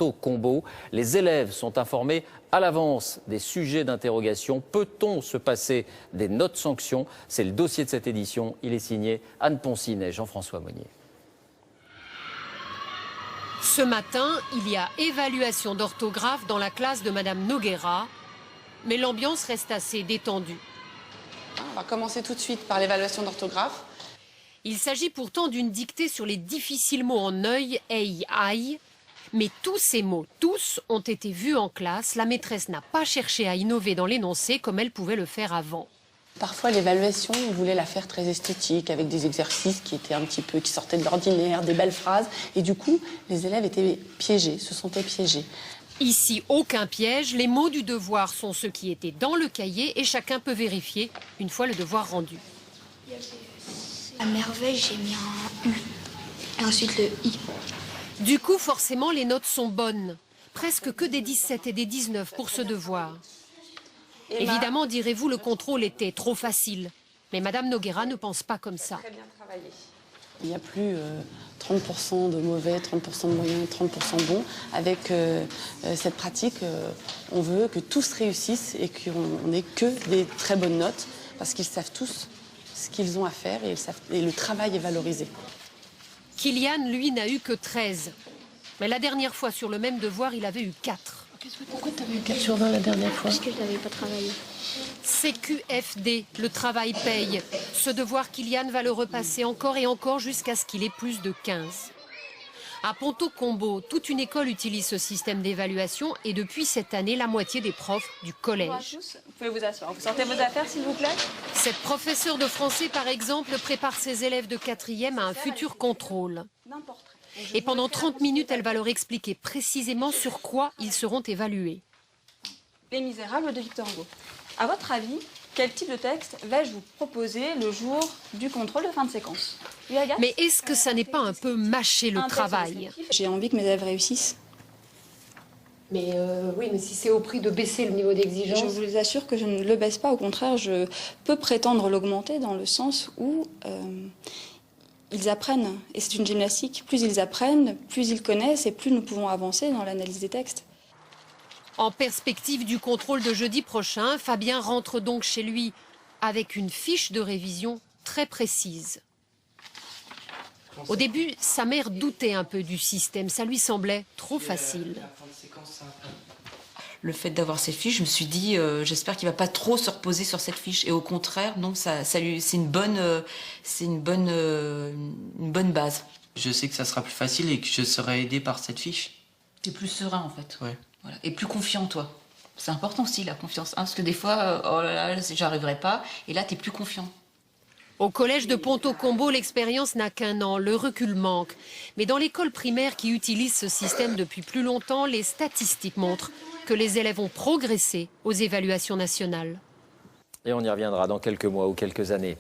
Ponto-Combo. Les élèves sont informés à l'avance des sujets d'interrogation. Peut-on se passer des notes sanctions? C'est le dossier de cette édition. Il est signé Anne Poncine et Jean-François Monnier. Ce matin, il y a évaluation d'orthographe dans la classe de Madame Noguera, mais l'ambiance reste assez détendue. On va commencer tout de suite par l'évaluation d'orthographe. Il s'agit pourtant d'une dictée sur les difficiles mots en œil, ei, aïe. Mais tous ces mots, tous, ont été vus en classe. La maîtresse n'a pas cherché à innover dans l'énoncé comme elle pouvait le faire avant. Parfois, l'évaluation, on voulait la faire très esthétique, avec des exercices qui étaient un petit peu, qui sortaient de l'ordinaire, des belles phrases. Et du coup, les élèves étaient piégés, se sentaient piégés. Ici, aucun piège. Les mots du devoir sont ceux qui étaient dans le cahier et chacun peut vérifier une fois le devoir rendu. À merveille, j'ai mis un U. Et ensuite le I. Du coup, forcément, les notes sont bonnes. Presque que des 17 et des 19 pour ce devoir. Évidemment, direz-vous, le contrôle était trop facile. Mais Madame Noguera ne pense pas comme ça. Très bien travaillé. Il n'y a plus 30% de mauvais, 30% de moyens, 30% de bons. Avec cette pratique, on veut que tous réussissent et qu'on n'ait que des très bonnes notes, parce qu'ils savent tous ce qu'ils ont à faire et le travail est valorisé. Kylian, lui, n'a eu que 13. Mais la dernière fois, sur le même devoir, il avait eu 4. Pourquoi tu avais eu 4 sur 20 la dernière fois? Parce que je n'avais pas travaillé. CQFD, le travail paye. Ce devoir, Kylian va le repasser encore et encore jusqu'à ce qu'il ait plus de 15. À Ponto-Combo, toute une école utilise ce système d'évaluation et depuis cette année, la moitié des profs du collège. Vous pouvez vous asseoir. Vous sortez vos affaires, s'il vous plaît. Cette professeure de français, par exemple, prépare ses élèves de 4e à un futur contrôle. Et pendant 30 minutes, elle va leur expliquer précisément sur quoi ils seront évalués. Les Misérables de Victor Hugo. À votre avis, quel type de texte vais-je vous proposer le jour du contrôle de fin de séquence? Oui, Agathe? Mais est-ce que ça n'est pas un peu mâcher le travail? J'ai envie que mes élèves réussissent. Mais oui, mais si c'est au prix de baisser le niveau d'exigence... Je vous assure que je ne le baisse pas, au contraire, je peux prétendre l'augmenter dans le sens où ils apprennent. Et c'est une gymnastique, plus ils apprennent, plus ils connaissent et plus nous pouvons avancer dans l'analyse des textes. En perspective du contrôle de jeudi prochain, Fabien rentre donc chez lui avec une fiche de révision très précise. Au début, sa mère doutait un peu du système, ça lui semblait trop facile. Le fait d'avoir cette fiche, je me suis dit, j'espère qu'il ne va pas trop se reposer sur cette fiche. Et au contraire, non, c'est une bonne base. Je sais que ça sera plus facile et que je serai aidé par cette fiche. T'es plus serein, en fait. Ouais. Voilà. Et plus confiant, toi. C'est important aussi, la confiance. Hein, parce que des fois, oh là là, j'arriverai pas. Et là, t'es plus confiant. Au collège de Ponto-Combo, l'expérience n'a qu'un an, le recul manque. Mais dans l'école primaire qui utilise ce système depuis plus longtemps, les statistiques montrent que les élèves ont progressé aux évaluations nationales. Et on y reviendra dans quelques mois ou quelques années.